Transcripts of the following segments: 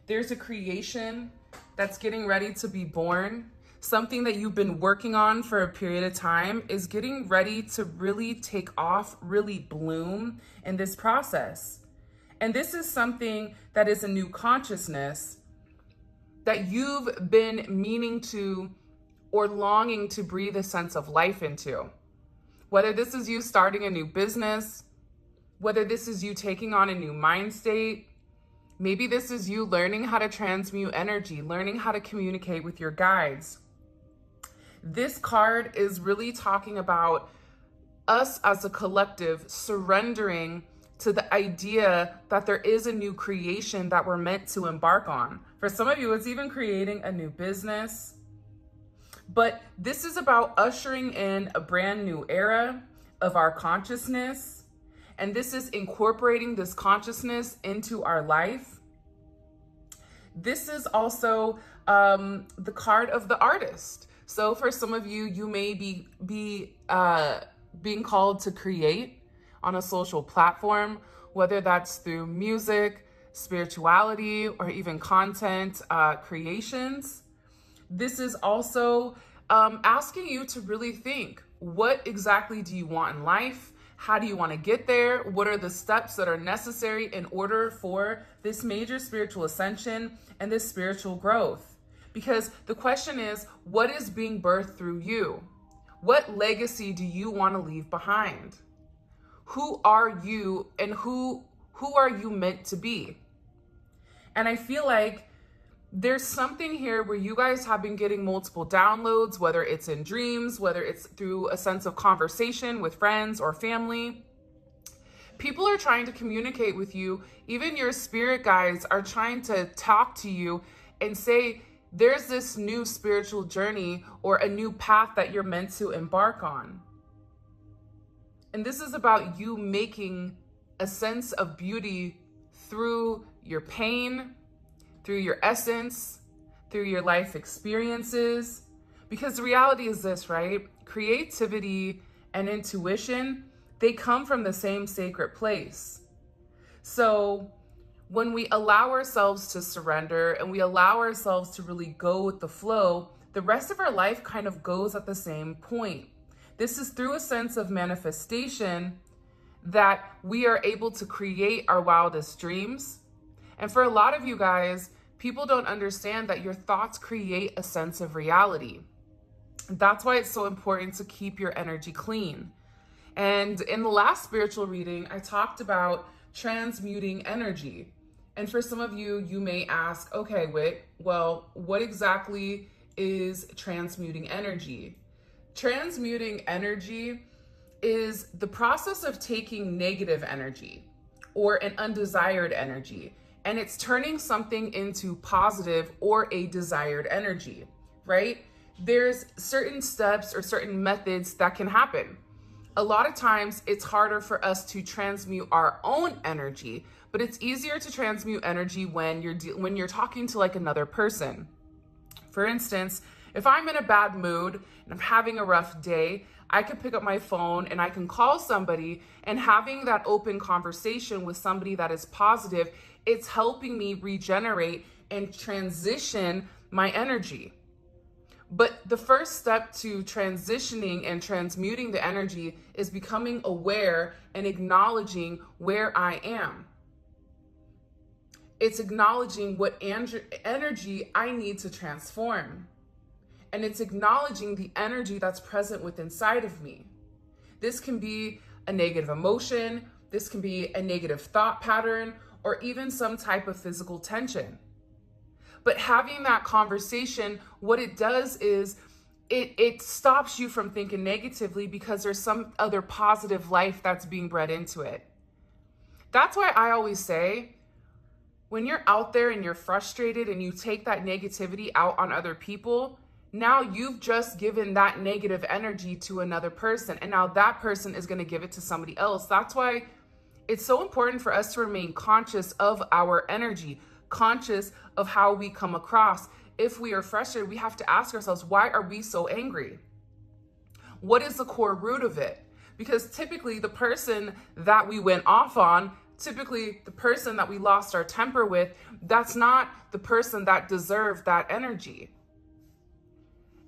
There's a creation that's getting ready to be born. Something that you've been working on for a period of time is getting ready to really take off, really bloom in this process. And this is something that is a new consciousness that you've been meaning to or longing to breathe a sense of life into. Whether this is you starting a new business, whether this is you taking on a new mind state, maybe this is you learning how to transmute energy, learning how to communicate with your guides. This card is really talking about us as a collective surrendering to the idea that there is a new creation that we're meant to embark on. For some of you, it's even creating a new business. But this is about ushering in a brand new era of our consciousness. And this is incorporating this consciousness into our life. This is also the card of the artist. So for some of you, you may be being called to create on a social platform, whether that's through music, spirituality, or even content creations. This is also asking you to really think, what exactly do you want in life? How do you want to get there? What are the steps that are necessary in order for this major spiritual ascension and this spiritual growth? Because the question is, what is being birthed through you? What legacy do you want to leave behind? Who are you and who are you meant to be? And I feel like there's something here where you guys have been getting multiple downloads, whether it's in dreams, whether it's through a sense of conversation with friends or family. People are trying to communicate with you. Even your spirit guides are trying to talk to you and say, there's this new spiritual journey or a new path that you're meant to embark on. And this is about you making a sense of beauty through your pain, through your essence, through your life experiences. Because the reality is this, right? Creativity and intuition, they come from the same sacred place. So when we allow ourselves to surrender and we allow ourselves to really go with the flow, the rest of our life kind of goes at the same point. This is through a sense of manifestation that we are able to create our wildest dreams. And for a lot of you guys, people don't understand that your thoughts create a sense of reality. That's why it's so important to keep your energy clean. And in the last spiritual reading, I talked about transmuting energy. And for some of you, you may ask, okay, Whit, well, what exactly is transmuting energy? Transmuting energy is the process of taking negative energy or an undesired energy, and it's turning something into positive or a desired energy, right? There's certain steps or certain methods that can happen. A lot of times it's harder for us to transmute our own energy, but it's easier to transmute energy when you're talking to like another person. For instance, if I'm in a bad mood and I'm having a rough day, I can pick up my phone and I can call somebody, and having that open conversation with somebody that is positive, it's helping me regenerate and transition my energy. But the first step to transitioning and transmuting the energy is becoming aware and acknowledging where I am. It's acknowledging what energy I need to transform. And it's acknowledging the energy that's present within inside of me. This can be a negative emotion, this can be a negative thought pattern, or even some type of physical tension. But having that conversation, what it does is it stops you from thinking negatively because there's some other positive life that's being bred into it. That's why I always say, when you're out there and you're frustrated and you take that negativity out on other people, now you've just given that negative energy to another person, and now that person is going to give it to somebody else. That's why it's so important for us to remain conscious of our energy, conscious of how we come across. If we are frustrated, we have to ask ourselves, why are we so angry? What is the core root of it? Because typically the person that we went off on, typically the person that we lost our temper with, That's not the person that deserved that energy.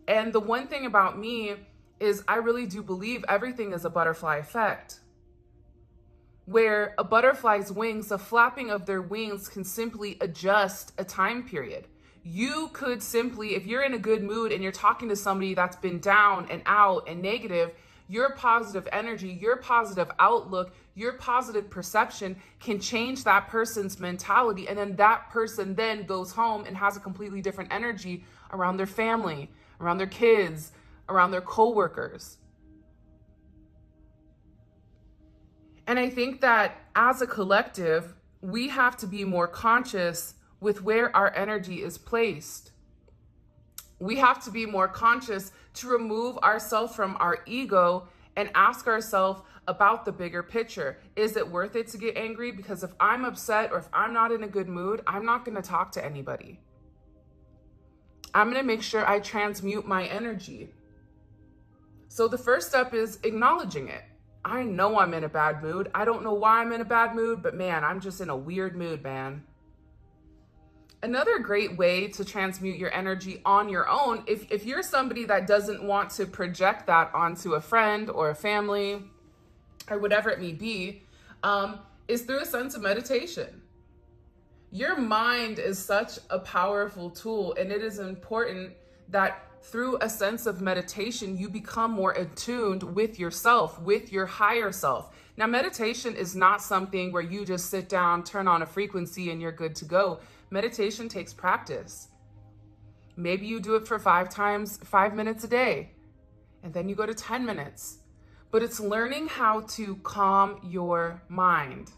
And the one thing about me is I really do believe everything is a butterfly effect, where a butterfly's wings, the flapping of their wings can simply adjust a time period. You could simply, if you're in a good mood and you're talking to somebody that's been down and out and negative, your positive energy, your positive outlook, your positive perception can change that person's mentality. And then that person then goes home and has a completely different energy around their family, around their kids, around their coworkers. And I think that as a collective, we have to be more conscious with where our energy is placed. We have to be more conscious to remove ourselves from our ego and ask ourselves about the bigger picture. Is it worth it to get angry? Because if I'm upset or if I'm not in a good mood, I'm not going to talk to anybody. I'm going to make sure I transmute my energy. So the first step is acknowledging it. I know I'm in a bad mood. I don't know why I'm in a bad mood, but man, I'm just in a weird mood, man. Another great way to transmute your energy on your own, if you're somebody that doesn't want to project that onto a friend or a family or whatever it may be, is through a sense of meditation. Your mind is such a powerful tool, and it is important that through a sense of meditation, you become more attuned with yourself, with your higher self. Now, meditation is not something where you just sit down, turn on a frequency, and you're good to go. Meditation takes practice. Maybe you do it for 5 minutes a day, and then you go to 10 minutes. But it's learning how to calm your mind.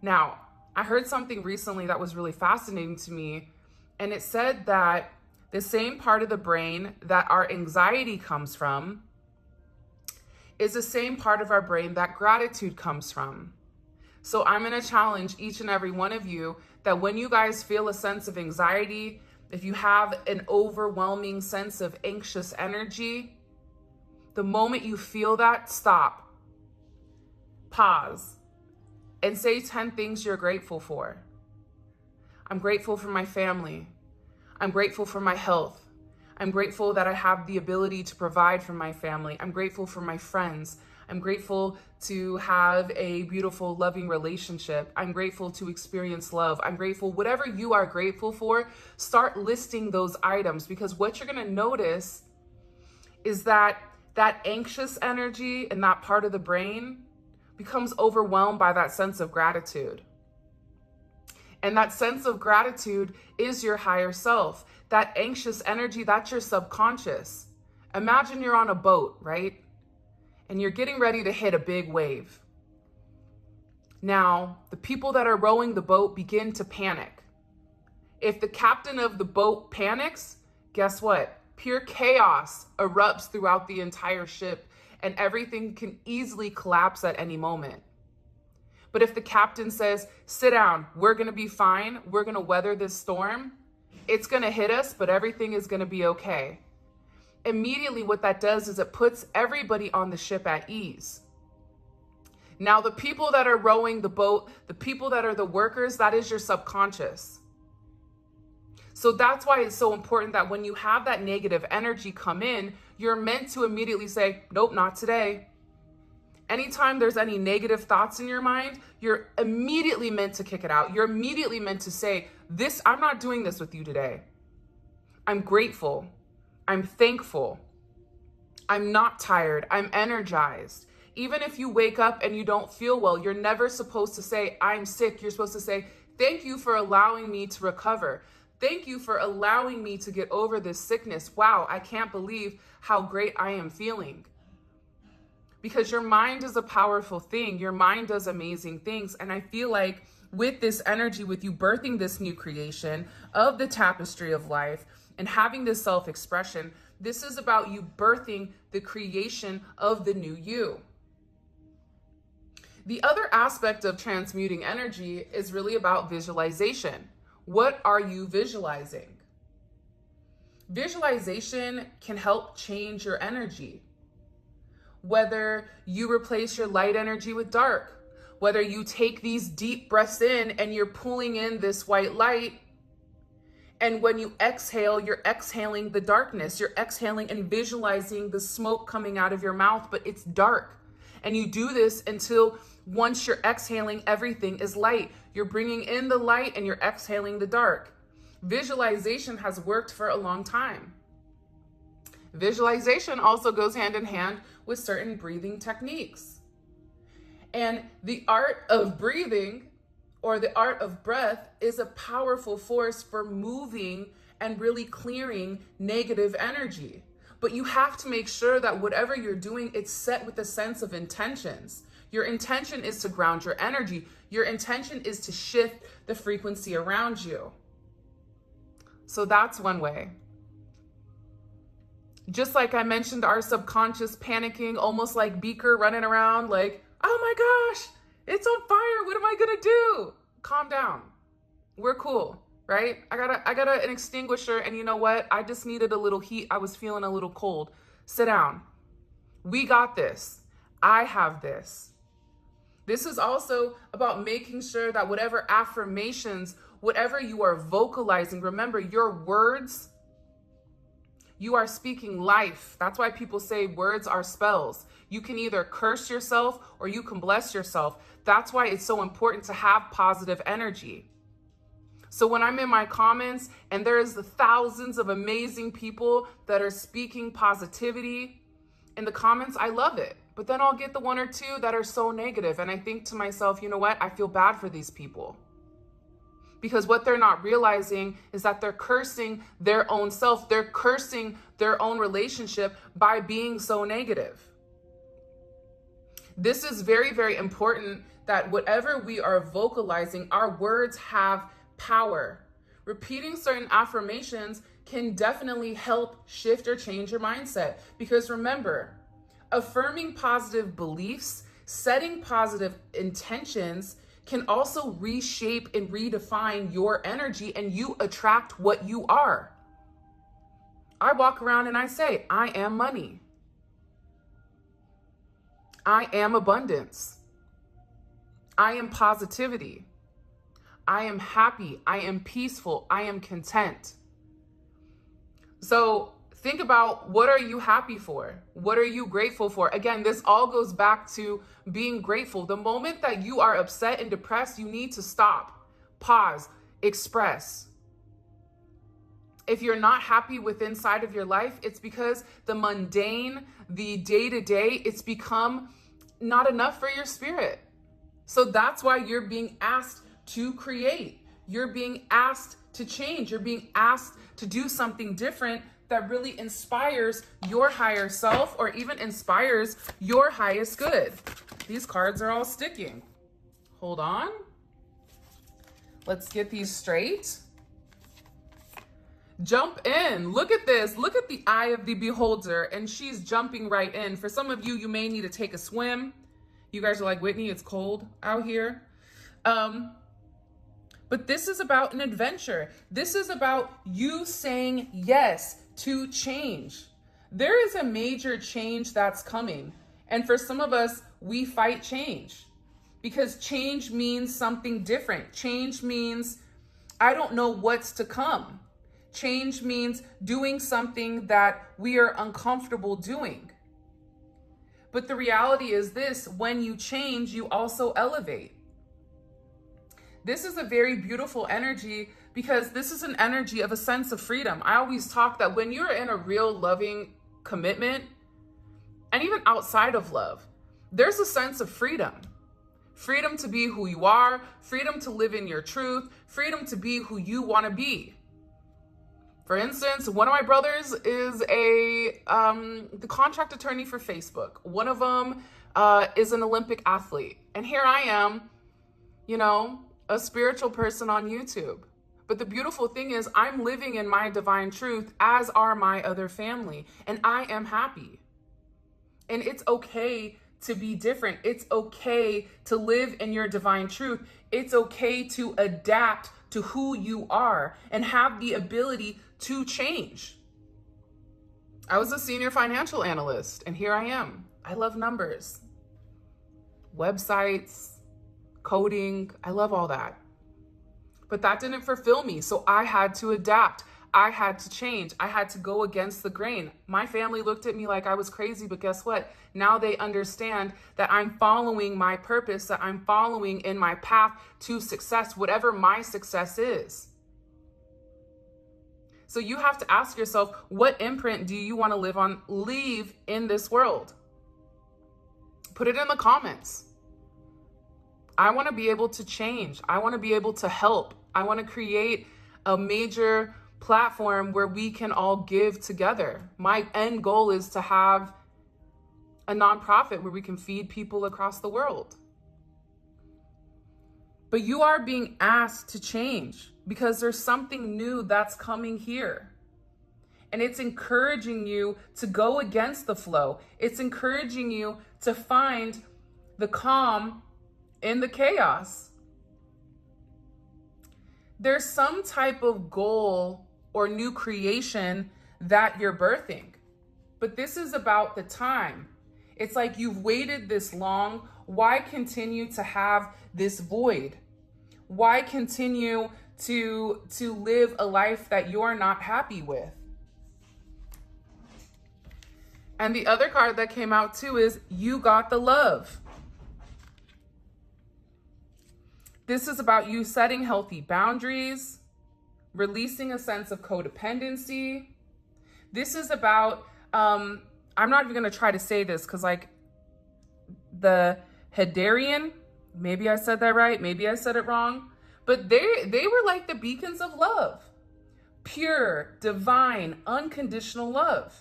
Now, I heard something recently that was really fascinating to me, and it said that the same part of the brain that our anxiety comes from is the same part of our brain that gratitude comes from. So I'm going to challenge each and every one of you that when you guys feel a sense of anxiety, if you have an overwhelming sense of anxious energy, the moment you feel that, stop, pause, and say 10 things you're grateful for. I'm grateful for my family. I'm grateful for my health. I'm grateful that I have the ability to provide for my family. I'm grateful for my friends. I'm grateful to have a beautiful, loving relationship. I'm grateful to experience love. I'm grateful, whatever you are grateful for, start listing those items, because what you're going to notice is that that anxious energy and that part of the brain becomes overwhelmed by that sense of gratitude. And that sense of gratitude is your higher self. That anxious energy, that's your subconscious. Imagine you're on a boat, right? And you're getting ready to hit a big wave. Now, the people that are rowing the boat begin to panic. If the captain of the boat panics, guess what? Pure chaos erupts throughout the entire ship, and everything can easily collapse at any moment. But if the captain says, sit down, we're going to be fine, we're going to weather this storm, it's going to hit us, but everything is going to be okay. Immediately what that does is it puts everybody on the ship at ease. Now, the people that are rowing the boat, the people that are the workers, that is your subconscious. So that's why it's so important that when you have that negative energy come in, you're meant to immediately say, nope, not today. Anytime there's any negative thoughts in your mind, you're immediately meant to kick it out. You're immediately meant to say, I'm not doing this with you today. I'm grateful. I'm thankful. I'm not tired. I'm energized. Even if you wake up and you don't feel well, you're never supposed to say, I'm sick. You're supposed to say, thank you for allowing me to recover. Thank you for allowing me to get over this sickness. Wow, I can't believe how great I am feeling. Because your mind is a powerful thing. Your mind does amazing things. And I feel like with this energy, with you birthing this new creation of the tapestry of life and having this self-expression, this is about you birthing the creation of the new you. The other aspect of transmuting energy is really about visualization. What are you visualizing? Visualization can help change your energy. Whether you replace your light energy with dark, whether you take these deep breaths in and you're pulling in this white light And when you exhale, you're exhaling the darkness. You're exhaling and visualizing the smoke coming out of your mouth, but it's dark. And you do this until once you're exhaling, everything is light. You're bringing in the light and you're exhaling the dark. Visualization has worked for a long time. Visualization also goes hand in hand with certain breathing techniques. And the art of breathing, or the art of breath, is a powerful force for moving and really clearing negative energy. But you have to make sure that whatever you're doing, it's set with a sense of intentions. Your intention is to ground your energy. Your intention is to shift the frequency around you. So that's one way. Just like I mentioned, our subconscious panicking, almost like Beaker running around like, oh my gosh, it's on fire. What am I gonna do? Calm down. We're cool, right? I got an extinguisher, and you know what? I just needed a little heat. I was feeling a little cold. Sit down. We got this. I have this. This is also about making sure that whatever affirmations, whatever you are vocalizing, remember your words, you are speaking life. That's why people say words are spells. You can either curse yourself or you can bless yourself. That's why it's so important to have positive energy. So when I'm in my comments and there's the thousands of amazing people that are speaking positivity in the comments, I love it. But then I'll get the one or two that are so negative. And I think to myself, you know what? I feel bad for these people. Because what they're not realizing is that they're cursing their own self. They're cursing their own relationship by being so negative. This is very, very important that whatever we are vocalizing, our words have power. Repeating certain affirmations can definitely help shift or change your mindset. Because remember, affirming positive beliefs, setting positive intentions can also reshape and redefine your energy, and you attract what you are. I walk around and I say, I am money. I am abundance. I am positivity. I am happy. I am peaceful. I am content. So think about, what are you happy for? What are you grateful for? Again, this all goes back to being grateful. The moment that you are upset and depressed, you need to stop, pause, express. If you're not happy with inside of your life, it's because the mundane, the day-to-day, it's become not enough for your spirit. So that's why you're being asked to create. You're being asked to change. You're being asked to do something different that really inspires your higher self, or even inspires your highest good. These cards are all sticking. Hold on. Let's get these straight. Jump in. Look at this. Look at the eye of the beholder, and she's jumping right in. For some of you, you may need to take a swim. You guys are like, Whitney, it's cold out here. But this is about an adventure. This is about you saying yes to change. There is a major change that's coming. And for some of us, we fight change because change means something different. Change means, I don't know what's to come. Change means doing something that we are uncomfortable doing. But the reality is this: when you change, you also elevate. This is a very beautiful energy because this is an energy of a sense of freedom. I always talk that when you're in a real loving commitment, and even outside of love, there's a sense of freedom. Freedom to be who you are, freedom to live in your truth, freedom to be who you want to be. For instance, one of my brothers is the contract attorney for Facebook. One of them is an Olympic athlete. And here I am, you know, a spiritual person on YouTube. But the beautiful thing is I'm living in my divine truth, as are my other family, and I am happy. And it's okay to be different. It's okay to live in your divine truth. It's okay to adapt to who you are and have the ability to change. I was a senior financial analyst, and here I am. I love numbers, websites, coding. I love all that. But that didn't fulfill me. So I had to adapt. I had to change. I had to go against the grain. My family looked at me like I was crazy, but guess what? Now they understand that I'm following my purpose, that I'm following in my path to success, whatever my success is. So you have to ask yourself, what imprint do you want to leave in this world? Put it in the comments. I want to be able to change. I want to be able to help. I want to create a major platform where we can all give together. My end goal is to have a nonprofit where we can feed people across the world. But you are being asked to change because there's something new that's coming here. And it's encouraging you to go against the flow. It's encouraging you to find the calm in the chaos. There's some type of goal or new creation that you're birthing. But this is about the time. It's like you've waited this long. Why continue to have this void? Why continue to live a life that you're not happy with? And the other card that came out too is you got the love. This is about you setting healthy boundaries, releasing a sense of codependency. This is about, I'm not even going to try to say this because like the Hedarian, maybe I said that right, maybe I said it wrong, but they were like the beacons of love. Pure, divine, unconditional love.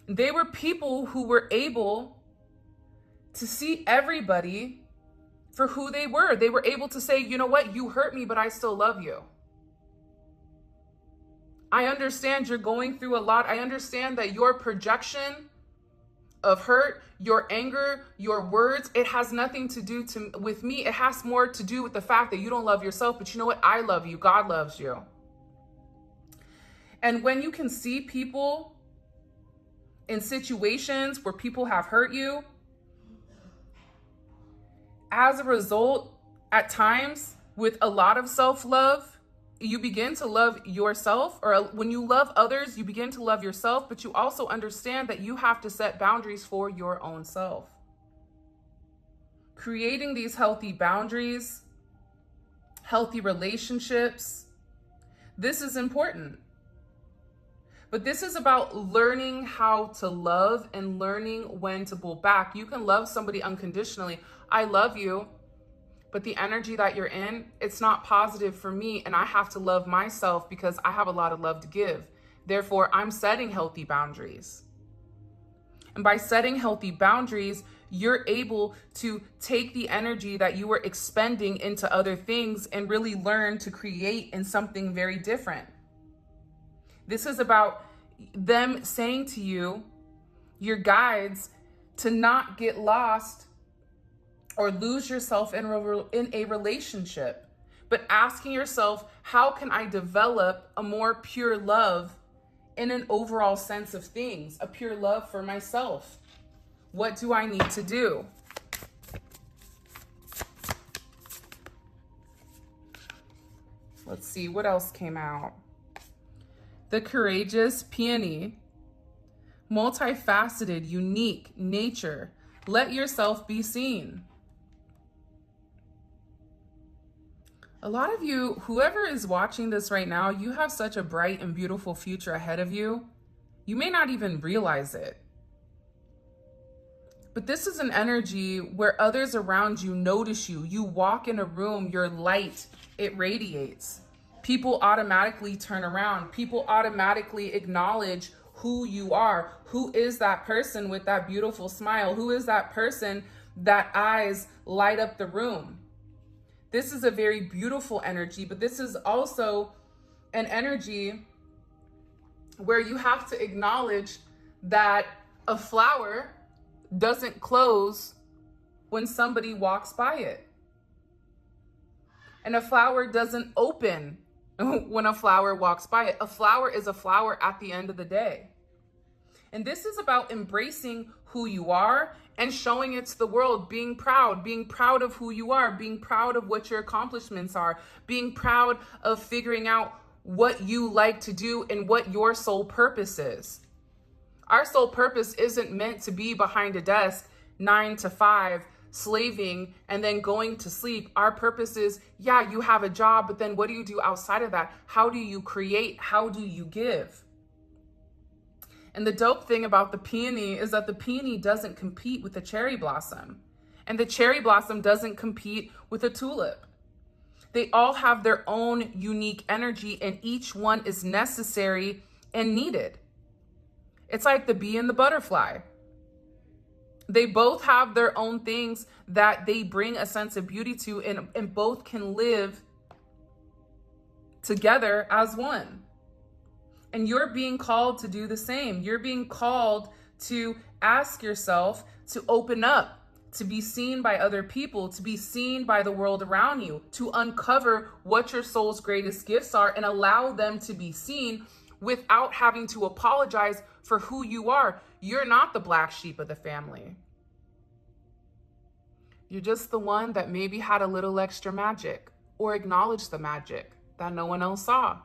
They were people who were able to see everybody for who they were. They were able to say, you know what, you hurt me, but I still love you. I understand you're going through a lot. I understand that your projection of hurt, your anger, your words, it has nothing to do with me. It has more to do with the fact that you don't love yourself, but you know what? I love you. God loves you. And when you can see people in situations where people have hurt you, as a result, at times, with a lot of self-love, you begin to love yourself, or when you love others, you begin to love yourself, but you also understand that you have to set boundaries for your own self. Creating these healthy boundaries, healthy relationships, this is important. But this is about learning how to love and learning when to pull back. You can love somebody unconditionally. I love you, but the energy that you're in, it's not positive for me, and I have to love myself because I have a lot of love to give. Therefore, I'm setting healthy boundaries. And by setting healthy boundaries, you're able to take the energy that you were expending into other things and really learn to create in something very different. This is about them saying to you, your guides, to not get lost or lose yourself in a relationship, but asking yourself, how can I develop a more pure love in an overall sense of things, a pure love for myself? What do I need to do? Let's see, what else came out? The courageous peony, multifaceted, unique nature. Let yourself be seen. A lot of you, whoever is watching this right now, you have such a bright and beautiful future ahead of you. You may not even realize it. But this is an energy where others around you notice you. You walk in a room, your light, it radiates. People automatically turn around. People automatically acknowledge who you are. Who is that person with that beautiful smile? Who is that person that eyes light up the room? This is a very beautiful energy, but this is also an energy where you have to acknowledge that a flower doesn't close when somebody walks by it. And a flower doesn't open when a flower walks by it. A flower is a flower at the end of the day. And this is about embracing who you are and showing it to the world, being proud of who you are, being proud of what your accomplishments are, being proud of figuring out what you like to do and what your sole purpose is. Our sole purpose isn't meant to be behind a desk 9 to 5, slaving and then going to sleep. Our purpose is, yeah, you have a job, but then what do you do outside of that? How do you create? How do you give? And the dope thing about the peony is that the peony doesn't compete with the cherry blossom, and the cherry blossom doesn't compete with a tulip. They all have their own unique energy, and each one is necessary and needed. It's like the bee and the butterfly. They both have their own things that they bring a sense of beauty to, and both can live together as one. And you're being called to do the same. You're being called to ask yourself to open up, to be seen by other people, to be seen by the world around you, to uncover what your soul's greatest gifts are and allow them to be seen without having to apologize for who you are. You're not the black sheep of the family. You're just the one that maybe had a little extra magic or acknowledged the magic that no one else saw.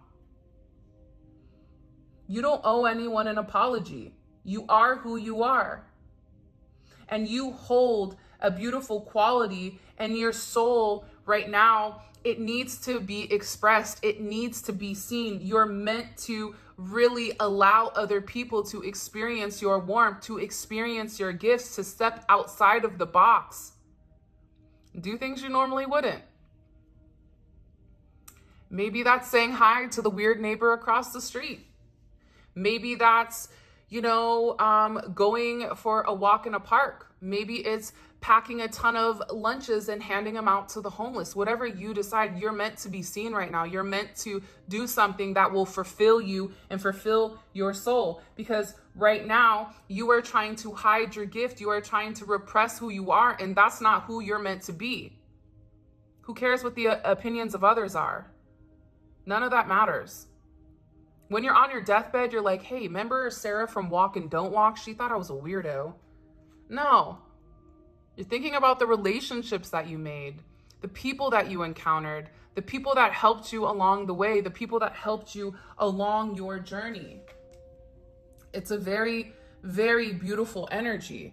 You don't owe anyone an apology. You are who you are. And you hold a beautiful quality, and your soul right now, it needs to be expressed. It needs to be seen. You're meant to really allow other people to experience your warmth, to experience your gifts, to step outside of the box. Do things you normally wouldn't. Maybe that's saying hi to the weird neighbor across the street. Maybe that's, going for a walk in a park. Maybe it's packing a ton of lunches and handing them out to the homeless. Whatever you decide, you're meant to be seen right now. You're meant to do something that will fulfill you and fulfill your soul. Because right now, you are trying to hide your gift. You are trying to repress who you are, and that's not who you're meant to be. Who cares what the opinions of others are? None of that matters. When you're on your deathbed, you're like, hey, remember Sarah from Walk and Don't Walk? She thought I was a weirdo. No. You're thinking about the relationships that you made, the people that you encountered, the people that helped you along the way, the people that helped you along your journey. It's a very, very beautiful energy.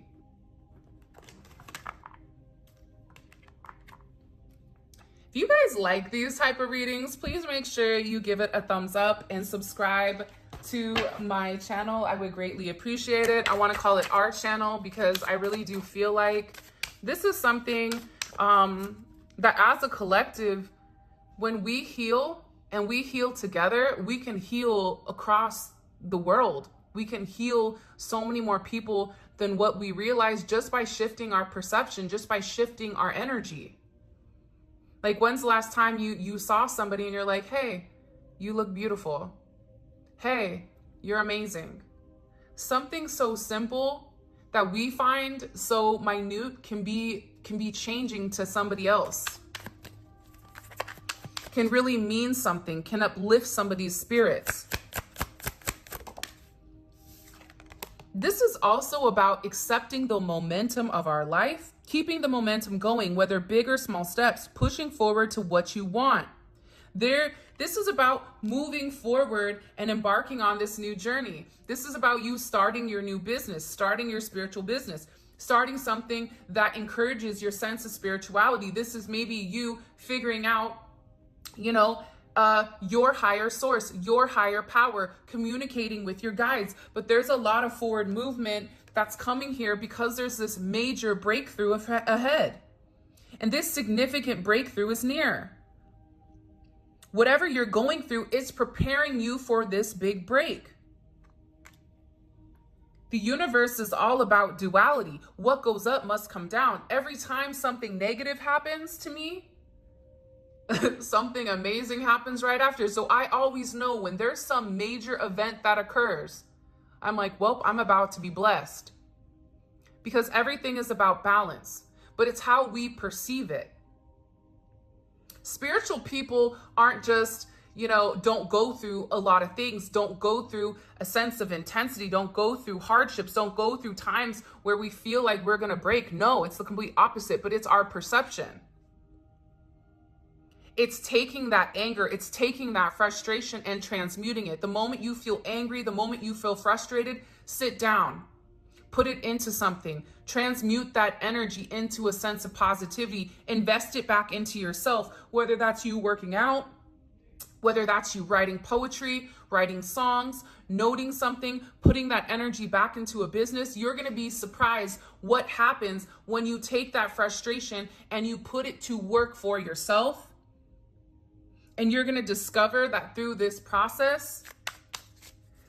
If you guys like these type of readings, please make sure you give it a thumbs up and subscribe to my channel. I would greatly appreciate it. I want to call it our channel because I really do feel like this is something that as a collective, when we heal and we heal together, we can heal across the world. We can heal so many more people than what we realize just by shifting our perception, just by shifting our energy. Like, when's the last time you saw somebody and you're like, hey, you look beautiful. Hey, you're amazing. Something so simple that we find so minute can be changing to somebody else. Can really mean something, can uplift somebody's spirits. This is also about accepting the momentum of our life, keeping the momentum going, whether big or small steps, pushing forward to what you want. This is about moving forward and embarking on this new journey. This is about you starting your new business, starting your spiritual business, starting something that encourages your sense of spirituality. This is maybe you figuring out, your higher source, your higher power, communicating with your guides. But there's a lot of forward movement that's coming here because there's this major breakthrough ahead. And this significant breakthrough is near. Whatever you're going through is preparing you for this big break. The universe is all about duality. What goes up must come down. Every time something negative happens to me, something amazing happens right after. So I always know when there's some major event that occurs, I'm like, well, I'm about to be blessed. Because everything is about balance, but it's how we perceive it. Spiritual people aren't just, don't go through a lot of things. Don't go through a sense of intensity. Don't go through hardships. Don't go through times where we feel like we're going to break. No, it's the complete opposite, but it's our perception. It's taking that anger, it's taking that frustration and transmuting it. The moment you feel angry, the moment you feel frustrated, sit down, put it into something, transmute that energy into a sense of positivity, invest it back into yourself, whether that's you working out, whether that's you writing poetry, writing songs, noting something, putting that energy back into a business. You're going to be surprised what happens when you take that frustration and you put it to work for yourself. And you're going to discover that through this process,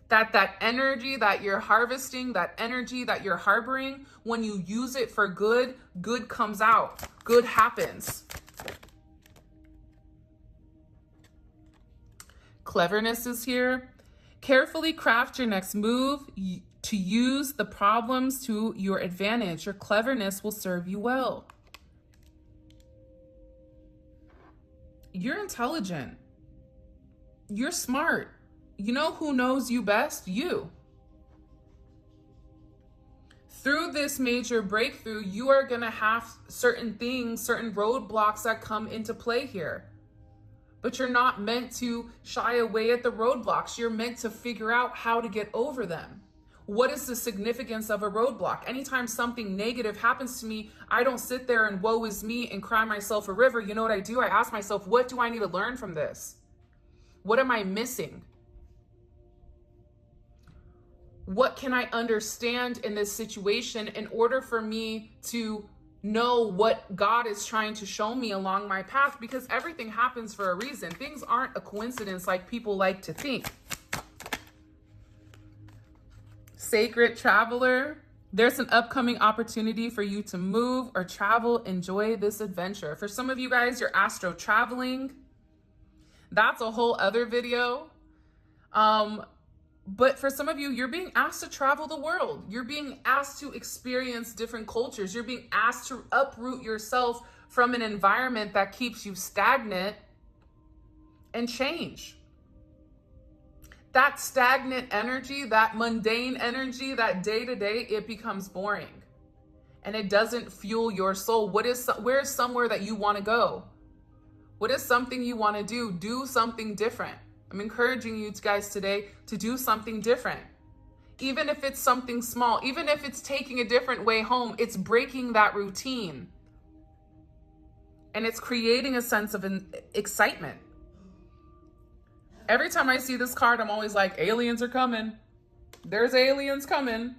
that energy that you're harvesting, that energy that you're harboring, when you use it for good, good comes out, good happens. Cleverness is here. Carefully craft your next move to use the problems to your advantage. Your cleverness will serve you well. You're intelligent. You're smart. You know who knows you best? You. Through this major breakthrough, you are going to have certain things, certain roadblocks that come into play here. But you're not meant to shy away at the roadblocks. You're meant to figure out how to get over them. What is the significance of a roadblock? Anytime something negative happens to me, I don't sit there and woe is me and cry myself a river. You know what I do? I ask myself, what do I need to learn from this? What am I missing? What can I understand in this situation in order for me to know what God is trying to show me along my path? Because everything happens for a reason. Things aren't a coincidence like people like to think. Sacred traveler, there's an upcoming opportunity for you to move or travel. Enjoy this adventure. For some of you guys, you're astro traveling. That's a whole other video. But for some of you, you're being asked to travel the world. You're being asked to experience different cultures. You're being asked to uproot yourself from an environment that keeps you stagnant and change. That stagnant energy, that mundane energy, that day-to-day, it becomes boring. And it doesn't fuel your soul. Where's somewhere that you want to go? What is something you want to do? Do something different. I'm encouraging you guys today to do something different. Even if it's something small, even if it's taking a different way home, it's breaking that routine. And it's creating a sense of excitement. Every time I see this card, I'm always like, aliens are coming. There's aliens coming.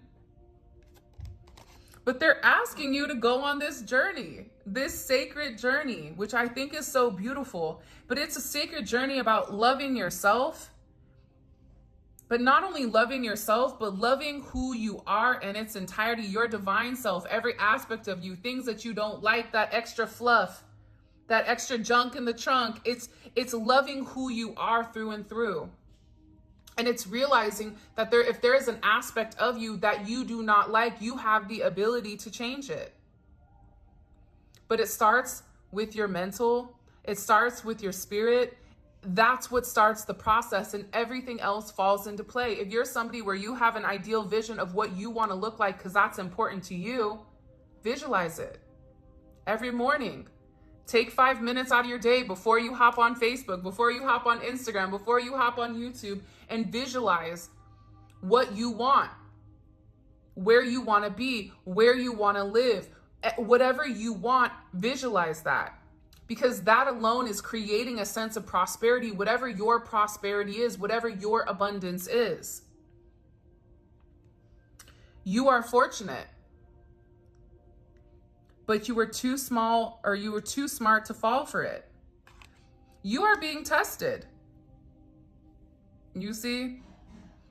But they're asking you to go on this journey, this sacred journey, which I think is so beautiful. But it's a sacred journey about loving yourself. But not only loving yourself, but loving who you are in its entirety, your divine self, every aspect of you, things that you don't like, that extra fluff, that extra junk in the trunk. It's loving who you are through and through. And it's realizing that if there is an aspect of you that you do not like, you have the ability to change it. But it starts with your mental. It starts with your spirit. That's what starts the process, and everything else falls into play. If you're somebody where you have an ideal vision of what you want to look like because that's important to you, visualize it every morning. Take 5 minutes out of your day before you hop on Facebook, before you hop on Instagram, before you hop on YouTube, and visualize what you want, where you want to be, where you want to live, whatever you want, visualize that. Because that alone is creating a sense of prosperity, whatever your prosperity is, whatever your abundance is. You are fortunate. But you were too small, or you were too smart to fall for it. You are being tested. You see?